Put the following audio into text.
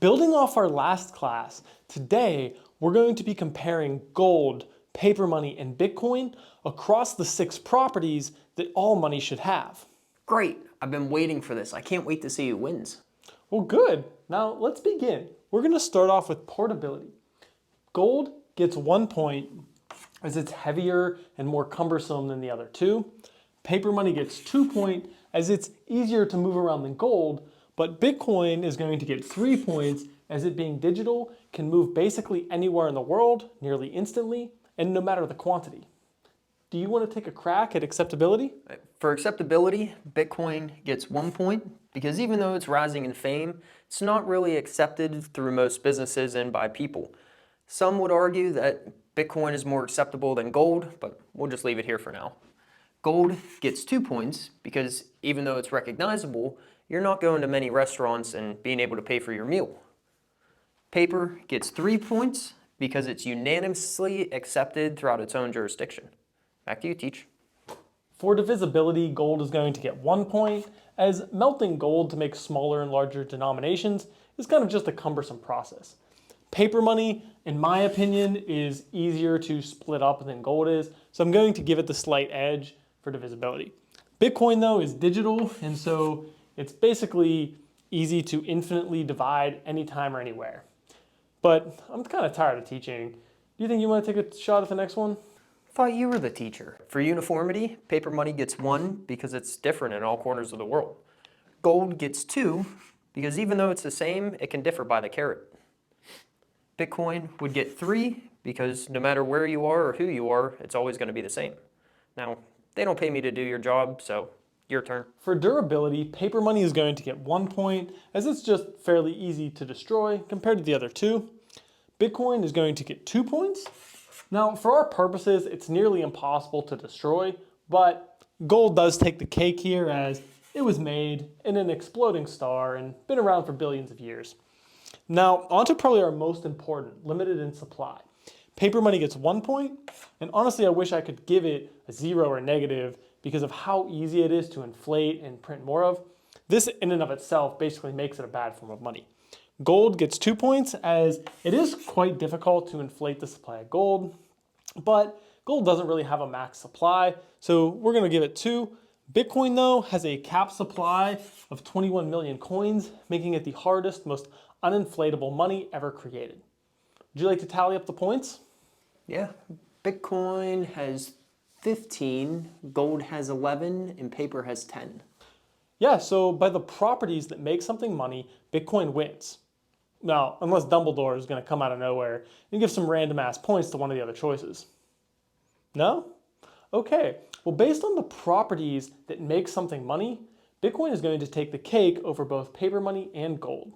Building off our last class, today we're going to be comparing gold, paper money, and Bitcoin across the 6 properties that all money should have. Great, I've been waiting for this. I can't wait to see who wins. Well, good. Now let's begin. We're going to start off with portability. Gold gets 1 point as it's heavier and more cumbersome than the other 2. Paper money gets 2 points as it's easier to move around than gold, but Bitcoin is going to get 3 points as it being digital can move basically anywhere in the world nearly instantly and no matter the quantity. Do you want to take a crack at acceptability? For acceptability, Bitcoin gets 1 point because even though it's rising in fame, it's not really accepted through most businesses and by people. Some would argue that Bitcoin is more acceptable than gold, but we'll just leave it here for now. Gold gets 2 points because even though it's recognizable, you're not going to many restaurants and being able to pay for your meal. Paper gets 3 points because it's unanimously accepted throughout its own jurisdiction. Back to you, Teach. For divisibility, gold is going to get 1 point, as melting gold to make smaller and larger denominations is kind of just a cumbersome process. Paper money, in my opinion, is easier to split up than gold is, so I'm going to give it the slight edge for divisibility. Bitcoin, though, is digital, and so it's basically easy to infinitely divide anytime or anywhere. But I'm kind of tired of teaching. Do you think you want to take a shot at the next one? I thought you were the teacher. For uniformity, paper money gets 1 because it's different in all corners of the world. Gold gets 2 because even though it's the same, it can differ by the carat. Bitcoin would get 3 because no matter where you are or who you are, it's always going to be the same. Now, they don't pay me to do your job, so your turn. For durability, paper money is going to get 1 point, as it's just fairly easy to destroy compared to the other 2. Bitcoin is going to get 2 points. Now, for our purposes, it's nearly impossible to destroy, but gold does take the cake here as it was made in an exploding star and been around for billions of years. Now, on to probably our most important, limited in supply. Paper money gets 1 point, and honestly, I wish I could give it a 0 or negative because of how easy it is to inflate and print more of. This in and of itself basically makes it a bad form of money. Gold gets 2 points as it is quite difficult to inflate the supply of gold, but gold doesn't really have a max supply, so we're going to give it 2. Bitcoin, though, has a capped supply of 21 million coins, making it the hardest, most uninflatable money ever created. Would you like to tally up the points? Yeah, Bitcoin has 15, gold has 11, and paper has 10. Yeah, so by the properties that make something money, Bitcoin wins. Now, unless Dumbledore is going to come out of nowhere and give some random ass points to one of the other choices. No? Okay, well, based on the properties that make something money, Bitcoin is going to take the cake over both paper money and gold.